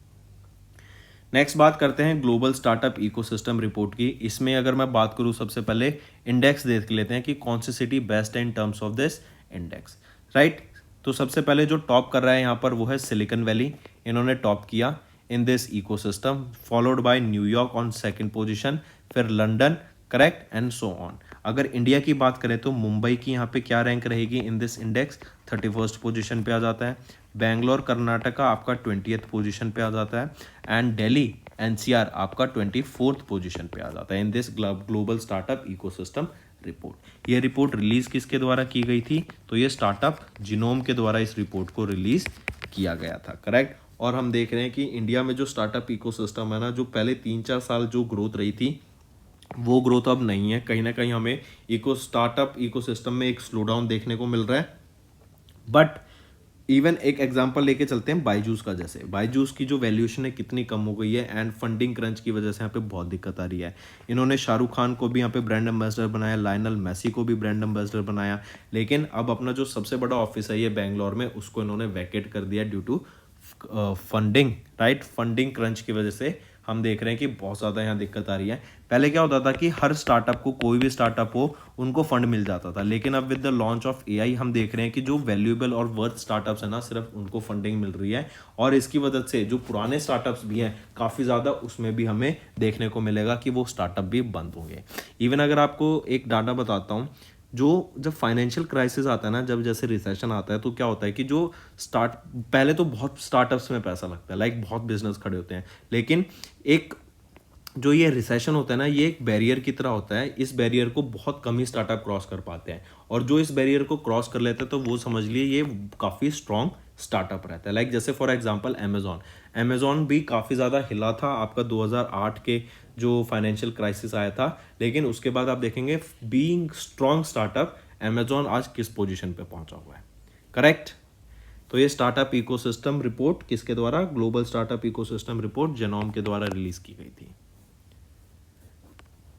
नेक्स्ट बात करते हैं ग्लोबल स्टार्टअप इकोसिस्टम रिपोर्ट की। इसमें अगर मैं बात करूं सबसे पहले इंडेक्स देख लेते हैं कि कौन सी सिटी बेस्ट है इन terms of this index, right. तो सबसे पहले जो टॉप कर रहा है यहाँ पर वो है सिलिकॉन वैली, इन्होंने टॉप किया in this ecosystem, followed by New York on second position, फिर London, correct, and so on. अगर इंडिया की बात करें तो मुंबई की यहाँ पे क्या रैंक रहेगी in this index? 31st position पे आ जाता है। बेंगलोर कर्नाटका आपका 20th पोजीशन पे आ जाता है एंड दिल्ली NCR आपका 24th पोजीशन पे आ जाता है in this global startup ecosystem report. ये रिपोर्ट रिलीज किसके द्वारा की गई थी? तो ये स्टार्टअप जिनोम के द्वारा इस रिपोर्ट को रिलीज किया गया था, करेक्ट। और हम देख रहे हैं कि इंडिया में जो स्टार्टअप इकोसिस्टम है ना, जो पहले 3-4 साल जो ग्रोथ रही थी वो ग्रोथ अब नहीं है। कहीं ना कहीं हमें स्टार्टअप इकोसिस्टम में एक स्लो डाउन देखने को मिल रहा है। बट इवन एक एग्जांपल लेके चलते हैं बायजूस का। जैसे बायजूस की जो वैल्यूएशन है कितनी कम हो गई है एंड फंडिंग क्रंच की वजह से यहाँ पे बहुत दिक्कत आ रही है। इन्होंने शाहरुख खान को भी यहाँ पे ब्रांड एम्बेसडर बनाया, लायनल मेसी को भी ब्रांड एम्बेसडर बनाया, लेकिन अब अपना जो सबसे बड़ा ऑफिस है ये बेंगलोर में, उसको इन्होंने वैकेट कर दिया due to funding, right. Funding crunch की वजह से हम देख रहे हैं कि बहुत ज़्यादा यहाँ दिक्कत आ रही है। पहले क्या होता था कि हर स्टार्टअप को, कोई भी स्टार्टअप हो, उनको फंड मिल जाता था, लेकिन अब with the launch of AI हम देख रहे हैं कि जो वैल्यूएबल और वर्थ स्टार्टअप्स है ना, सिर्फ उनको फंडिंग मिल रही है, और इसकी वजह से जो पुराने स्टार्टअप्स भी हैं काफ़ी ज़्यादा, उसमें भी हमें देखने को मिलेगा कि वो स्टार्टअप भी बंद होंगे। इवन अगर आपको एक डाटा बताता हूँ, जो जब फाइनेंशियल क्राइसिस आता है ना, जब जैसे रिसेशन आता है, तो क्या होता है कि जो स्टार्ट पहले तो बहुत स्टार्टअप्स में पैसा लगता है, लाइक बहुत बिजनेस खड़े होते हैं, लेकिन एक जो ये रिसेशन होता है ना, ये एक बैरियर की तरह होता है। इस बैरियर को बहुत कम ही स्टार्टअप क्रॉस कर पाते हैं, और जो इस बैरियर को क्रॉस कर लेते हैं तो वो समझ लिए ये काफ़ी स्ट्रॉन्ग स्टार्टअप रहता है। लाइक जैसे फॉर एग्जांपल अमेजॉन भी काफ़ी ज़्यादा हिला था आपका 2008 के जो फाइनेंशियल क्राइसिस आया था, लेकिन उसके बाद आप देखेंगे बीइंग स्ट्रॉन्ग स्टार्टअप, अमेजॉन आज किस पोजीशन पे पहुंचा हुआ है। करेक्ट। तो ये स्टार्टअप इकोसिस्टम रिपोर्ट किसके द्वारा, global startup ecosystem report genome के द्वारा रिलीज की गई थी।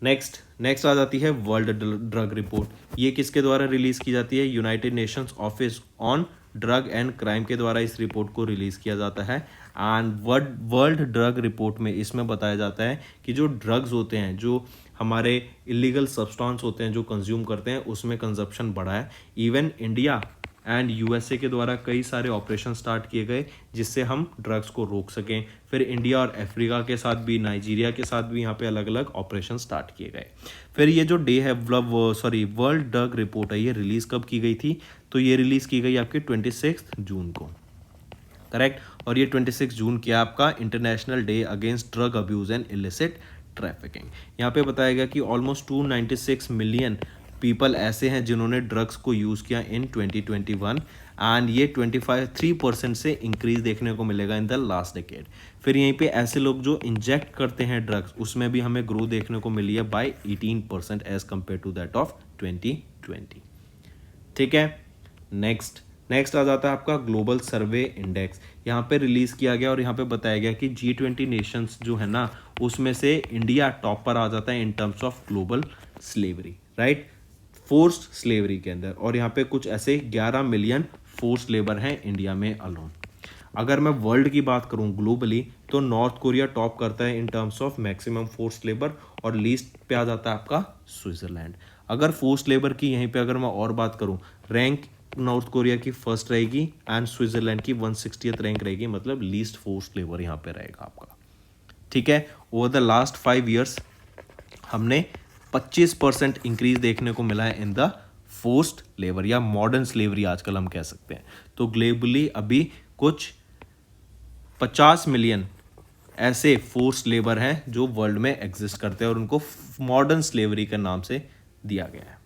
नेक्स्ट आ जाती है वर्ल्ड ड्रग रिपोर्ट। ये किसके द्वारा रिलीज की जाती है, United Nations office on drug and crime के द्वारा इस रिपोर्ट को रिलीज किया जाता है। एंड वर्ल्ड ड्रग रिपोर्ट में इसमें बताया जाता है कि जो ड्रग्स होते हैं, जो हमारे इलीगल सब्सटेंस होते हैं जो कंज्यूम करते हैं, उसमें कंजप्शन बढ़ा है। इवन इंडिया एंड यूएसए के द्वारा कई सारे ऑपरेशन स्टार्ट किए गए जिससे हम ड्रग्स को रोक सकें। फिर इंडिया और अफ्रीका के साथ भी, नाइजीरिया के साथ भी यहाँ पे अलग अलग ऑपरेशन स्टार्ट किए गए। फिर ये जो डे है वर्ल्ड ड्रग रिपोर्ट है, ये रिलीज़ कब की गई थी, तो ये रिलीज़ की गई आपकी 26 जून को। करेक्ट। और ये 26 जून क्या है आपका international day against drug abuse and illicit trafficking. यहाँ पे बताया गया कि ऑलमोस्ट 296 मिलियन पीपल ऐसे हैं जिन्होंने ड्रग्स को यूज़ किया इन 2021, एंड ये 3% से इंक्रीज देखने को मिलेगा इन द लास्ट डिकेड। फिर यहीं पे ऐसे लोग जो इंजेक्ट करते हैं ड्रग्स, उसमें भी हमें ग्रो देखने को मिली है by 18% as compared to that of 2020। ठीक है। नेक्स्ट आ जाता है आपका ग्लोबल सर्वे इंडेक्स। यहाँ पे रिलीज किया गया और यहाँ पे बताया गया कि G20 नेशंस जो है ना, उसमें से इंडिया टॉप पर आ जाता है इन terms of global slavery, right, forced slavery के अंदर। और यहाँ पे कुछ ऐसे 11 मिलियन फोर्स्ड लेबर हैं इंडिया में अलोन। अगर मैं वर्ल्ड की बात करूं ग्लोबली, तो नॉर्थ कोरिया टॉप करता है इन terms of maximum forced labour, और लीस्ट पे आ जाता है आपका स्विट्जरलैंड। अगर फोर्स्ड लेबर की यहीं पे अगर मैं और बात करूं, रैंक नॉर्थ कोरिया की फर्स्ट रहेगी एंड स्विट्जरलैंड की 160th रैंक रहेगी, मतलब लीस्ट फोर्स्ड लेबर यहाँ पे रहेगा आपका। ठीक है। ओवर द लास्ट 5 ईयर्स हमने 25% इंक्रीज देखने को मिला है इन द फोर्स्ड लेबर या मॉडर्न स्लेवरी आजकल हम कह सकते हैं। तो ग्लोबली अभी कुछ 50 मिलियन ऐसे फोर्स्ड लेबर हैं जो वर्ल्ड में एग्जिस्ट करते हैं और उनको मॉडर्न स्लेवरी के नाम से दिया गया है।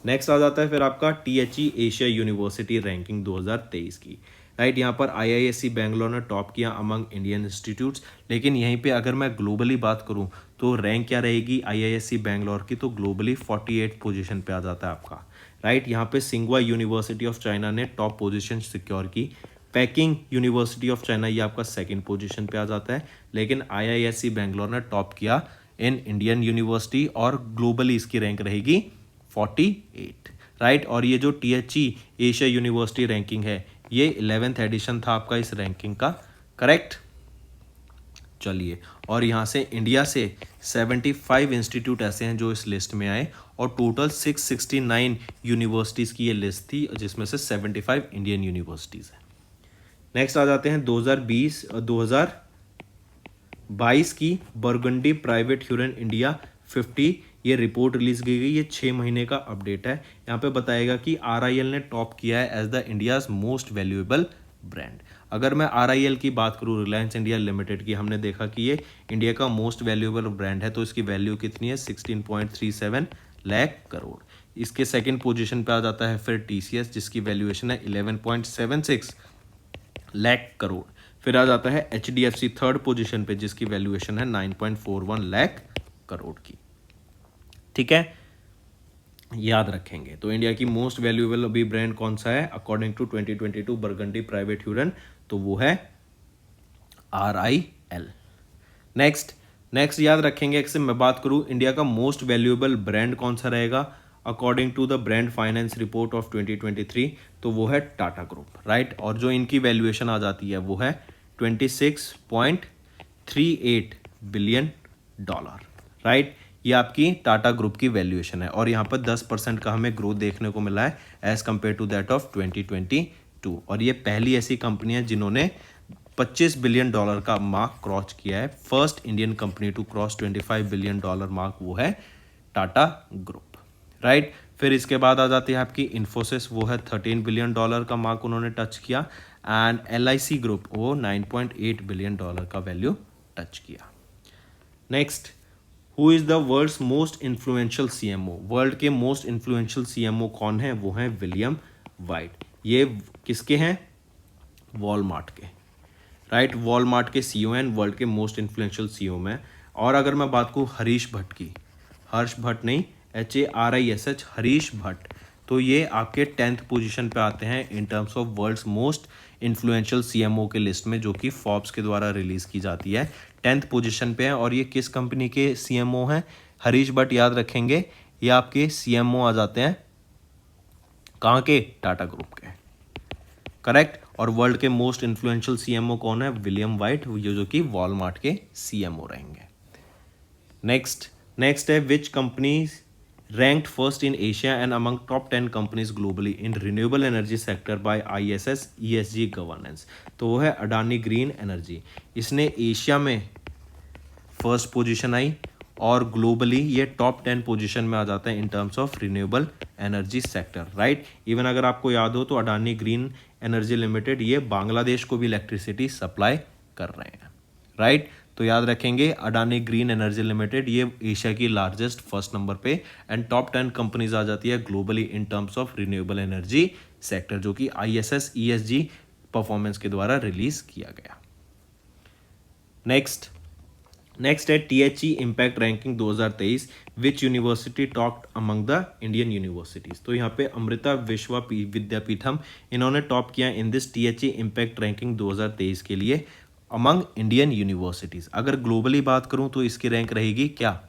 नेक्स्ट आ जाता है फिर आपका THE एशिया यूनिवर्सिटी रैंकिंग 2023 की। राइट, यहाँ पर IISc बेंगलोर ने टॉप किया अमंग इंडियन इंस्टीट्यूट्स। लेकिन यहीं पे अगर मैं ग्लोबली बात करूँ तो रैंक क्या रहेगी IISc बेंगलोर की, तो ग्लोबली 48 पोजीशन पे आ जाता है आपका। राइट, यहाँ पे सिंगवा यूनिवर्सिटी ऑफ चाइना ने टॉप पोजीशन सिक्योर की। पैकिंग यूनिवर्सिटी ऑफ चाइना ये आपका सेकंड पोजीशन पे आ जाता है। लेकिन IISc बेंगलोर ने टॉप किया इन इंडियन यूनिवर्सिटी और ग्लोबली इसकी रैंक रहेगी 48। राइट, और ये जो THE एशिया यूनिवर्सिटी रैंकिंग है ये 11th एडिशन था आपका इस रैंकिंग का। करेक्ट। चलिए, और यहाँ से इंडिया से 75 इंस्टीट्यूट ऐसे हैं जो इस लिस्ट में आए, और टोटल 669 यूनिवर्सिटीज़ की ये लिस्ट थी जिसमें से 75 इंडियन यूनिवर्सिटीज़ हैं। नेक्स्ट आ जाते हैं 2022 की बरगंडी प्राइवेट ह्यूरन इंडिया 50 ये रिपोर्ट रिलीज की गई। ये 6 महीने का अपडेट है। यहाँ पे बताएगा कि RIL ने टॉप किया है as the India's most valuable brand. अगर मैं RIL की बात करूँ, रिलायंस इंडिया लिमिटेड की, हमने देखा कि ये इंडिया का मोस्ट वैल्यूएबल ब्रांड है, तो इसकी वैल्यू कितनी है 16.37 लाख करोड़। इसके सेकेंड पोजिशन पे आ जाता है फिर TCS जिसकी वैल्यूएशन है 11.76 लाख करोड़। फिर आ जाता है HDFC थर्ड पोजीशन पे जिसकी वैल्यूएशन है 9.41 लाख करोड़ की। ठीक है, याद रखेंगे। तो इंडिया की मोस्ट वैल्यूएबल अभी ब्रांड कौन सा है according to 2022 Burgundy Private Hurun, तो वो है RIL। नेक्स्ट याद रखेंगे। एक से मैं बात करूं इंडिया का मोस्ट वैल्यूएबल ब्रांड कौन सा रहेगा according to the Brand Finance report of 2023, तो वो है टाटा ग्रुप। राइट, और जो इनकी वैल्यूएशन आ जाती है वो है 26.38 बिलियन डॉलर, राइट। ये आपकी टाटा ग्रुप की वैल्यूएशन है और यहाँ पर 10% का हमें ग्रोथ देखने को मिला है as compared to that of 2022। और ये पहली ऐसी कंपनी है जिन्होंने 25 बिलियन डॉलर का मार्क क्रॉस किया है। First Indian company to cross 25 billion dollar mark वो है टाटा ग्रुप, राइट। फिर इसके बाद आ जाती है आपकी इन्फोसिस, वो है 13 बिलियन डॉलर का मार्क उन्होंने टच किया। एंड LIC ग्रुप वो 9.8 बिलियन डॉलर का वैल्यू टच किया। Next, who is the world's most influential CMO? World के मोस्ट इन्फ्लुएंशियल CMO कौन है? वो है विलियम वाइट। ये किसके हैं? वॉलमार्ट के, राइट। वॉलमार्ट के CEO हैं, वर्ल्ड के मोस्ट इन्फ्लुएंशियल CEO में। और अगर मैं बात करूँ हरीश भट्ट की, हर्ष भट्ट नहीं, HARISH, हरीश भट्ट, तो ये आपके 10th पोजीशन पे आते हैं in terms of world's most influential CMO के लिस्ट में, जो कि फॉर्ब्स के द्वारा रिलीज की जाती है। 10th पोजीशन पे है। और ये किस कंपनी के CMO हैं? हरीश भट्ट, याद रखेंगे। ये आपके CMO आ जाते हैं कहाँ के? टाटा ग्रुप के, करेक्ट। और वर्ल्ड के मोस्ट इन्फ्लुएंशियल CMO कौन है? विलियम वाइट, ये जो कि वॉलमार्ट के CMO रहेंगे। नेक्स्ट है विच companies ranked first in Asia and among top 10 companies globally in renewable energy sector by ISS ESG governance। तो वो है अडानी ग्रीन एनर्जी। इसने एशिया में फर्स्ट पोजीशन आई और ग्लोबली ये टॉप 10 पोजीशन में आ जाता है इन terms of renewable energy sector, right. Even अगर आपको याद हो तो अडानी ग्रीन एनर्जी लिमिटेड ये बांग्लादेश को भी इलेक्ट्रिसिटी सप्लाई कर रहे हैं, राइट। तो याद रखेंगे अडानी ग्रीन एनर्जी लिमिटेड ये एशिया की लार्जेस्ट फर्स्ट नंबर पे एंड टॉप 10 कंपनीज आ जाती है globally in terms of renewable energy sector, जो कि ISS ESG परफॉर्मेंस के द्वारा रिलीज किया गया। नेक्स्ट है THE impact ranking 2023, which university topped among the Indian universities. तो यहाँ पे अमृता विश्व विद्यापीठम इन्होंने टॉप किया in this THE impact ranking 2023 के लिए अमंग इंडियन यूनिवर्सिटीज। अगर ग्लोबली बात करूं तो इसकी रैंक रहेगी क्या?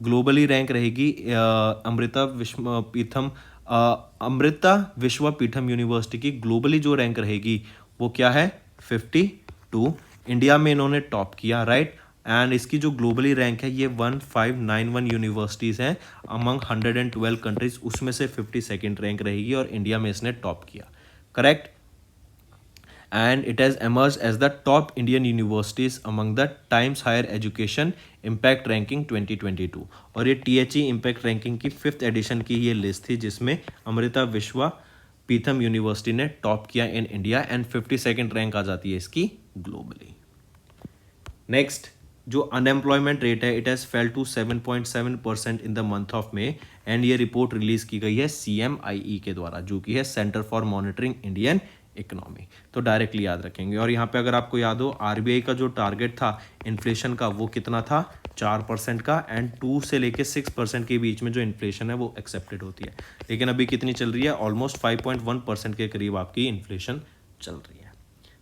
ग्लोबली रैंक रहेगी अमृता विश्वपीठम यूनिवर्सिटी की ग्लोबली जो रैंक रहेगी वो क्या है? 52। इंडिया में इन्होंने टॉप किया, राइट। एंड इसकी जो ग्लोबली रैंक है ये 1591 यूनिवर्सिटीज़ हैं अमंग 112 कंट्रीज, उसमें से 52nd रैंक रहेगी और इंडिया में इसने टॉप किया, correct. And it has emerged as the top Indian universities among the Times Higher Education Impact Ranking 2022। और ये THE Impact Ranking की 5th एडिशन की ये लिस्ट थी जिसमें अमृता विश्वपीठम यूनिवर्सिटी ने टॉप किया in India and 52nd rank आ जाती है इसकी ग्लोबली। नेक्स्ट, जो अनएम्प्लॉयमेंट रेट है it has fell to 7.7% in the month of May and ये रिपोर्ट रिलीज की गई है CMIE के द्वारा, जो कि है centre for monitoring Indian economy. तो डायरेक्टली याद रखेंगे। और यहाँ पे अगर आपको याद हो RBI का जो टारगेट था इन्फ्लेशन का वो कितना था? 4% का एंड 2 से लेके 6% के बीच में जो इन्फ्लेशन है वो एक्सेप्टेड होती है। लेकिन अभी कितनी चल रही है? ऑलमोस्ट 5.1% के करीब आपकी इन्फ्लेशन चल रही है,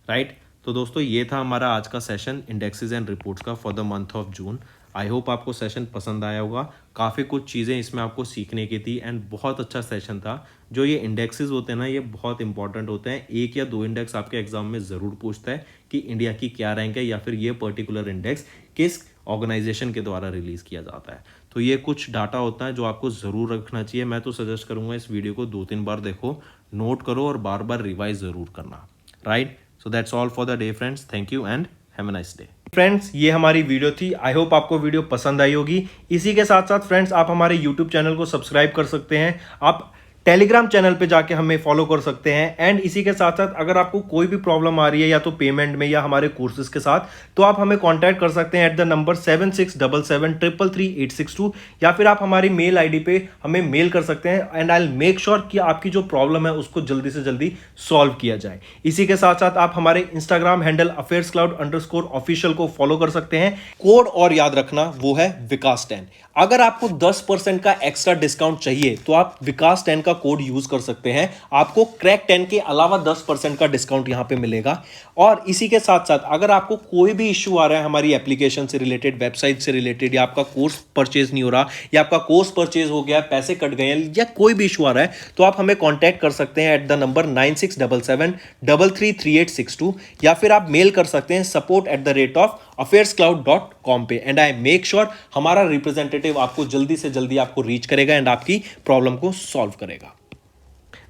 राइट। तो दोस्तों ये था हमारा आज का सेशन इंडेक्सेस एंड रिपोर्ट्स का for the month of June. I hope आपको सेशन पसंद आया होगा। काफ़ी कुछ चीज़ें इसमें आपको सीखने की थी एंड बहुत अच्छा सेशन था। जो ये इंडेक्सेस होते हैं ना ये बहुत इंपॉर्टेंट होते हैं। 1 या 2 इंडेक्स आपके एग्जाम में ज़रूर पूछता है कि इंडिया की क्या रैंक है या फिर ये पर्टिकुलर इंडेक्स किस ऑर्गेनाइजेशन के द्वारा रिलीज़ किया जाता है। तो ये कुछ डाटा होता है जो आपको ज़रूर रखना चाहिए। मैं तो सजेस्ट करूँगा इस वीडियो को 2-3 बार देखो, नोट करो और बार बार रिवाइज ज़रूर करना, right. So that's all for the day friends. Thank you and have a nice day. Friends ये हमारी वीडियो थी। आई होप आपको वीडियो पसंद आई होगी। इसी के साथ साथ फ्रेंड्स आप हमारे यूट्यूब चैनल को सब्सक्राइब कर सकते हैं, आप टेलीग्राम चैनल पे जाके हमें फॉलो कर सकते हैं। एंड इसी के साथ साथ अगर आपको कोई भी प्रॉब्लम आ रही है या तो पेमेंट में या हमारे कोर्सेज के साथ, तो आप हमें कांटेक्ट कर सकते हैं एट द नंबर 7677333862 या फिर आप हमारी मेल आईडी पे हमें मेल कर सकते हैं and I will make sure कि आपकी जो प्रॉब्लम है उसको जल्दी से जल्दी सॉल्व किया जाए। इसी के साथ साथ आप हमारे इंस्टाग्राम हैंडल affairscloud_official को फॉलो कर सकते हैं। कोड और याद रखना वो है विकास10। अगर आपको 10% का एक्स्ट्रा डिस्काउंट चाहिए तो आप विकास10 का कोड यूज कर सकते हैं, आपको क्रैक 10 के अलावा 10% का डिस्काउंट यहां पे मिलेगा। और इसी के साथ साथ अगर आपको कोई भी इश्यू आ रहा है हमारी एप्लीकेशन से रिलेटेड, वेबसाइट से रिलेटेड, या आपका कोर्स परचेज नहीं हो रहा या आपका कोर्स परचेज हो गया, पैसे कट गए हैं या कोई भी इश्यू आ रहा है, तो आप हमें कॉन्टैक्ट कर सकते हैं एट द नंबर 9677333862 या फिर आप मेल कर सकते हैं support@offerscloud.com। affairscloud.com पे एंड आई मेक श्योर हमारा रिप्रेजेंटेटिव आपको जल्दी से जल्दी आपको रीच करेगा एंड आपकी प्रॉब्लम को सॉल्व करेगा.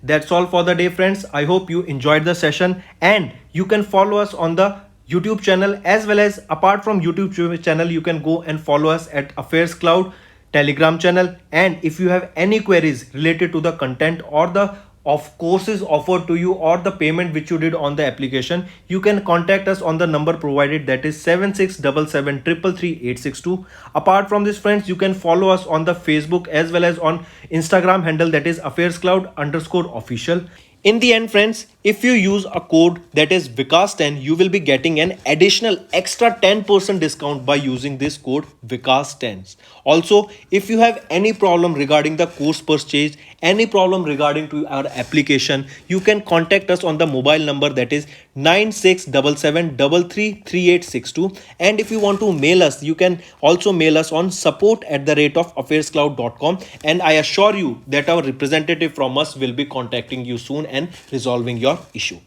That's all for the day, friends. I hope you enjoyed the session and you can follow us on the YouTube channel as well as apart from YouTube channel, you can go and follow us at Affairs Cloud Telegram channel. And if you have any queries related to the content or the of courses offered to you or the payment which you did on the application, you can contact us on the number provided, that is 7677333862. Apart from this, friends, you can follow us on the Facebook as well as on Instagram handle, that is affairscloud_official. In the end, friends, if you use a code that is Vikas10, you will be getting an additional extra 10% discount by using this code Vikas10. Also, if you have any problem regarding the course purchase, any problem regarding to our application, you can contact us on the mobile number, that is 9677333862. And if you want to mail us, you can also mail us on support@affairscloud.com, and I assure you that our representative from us will be contacting you soon and resolving your issue.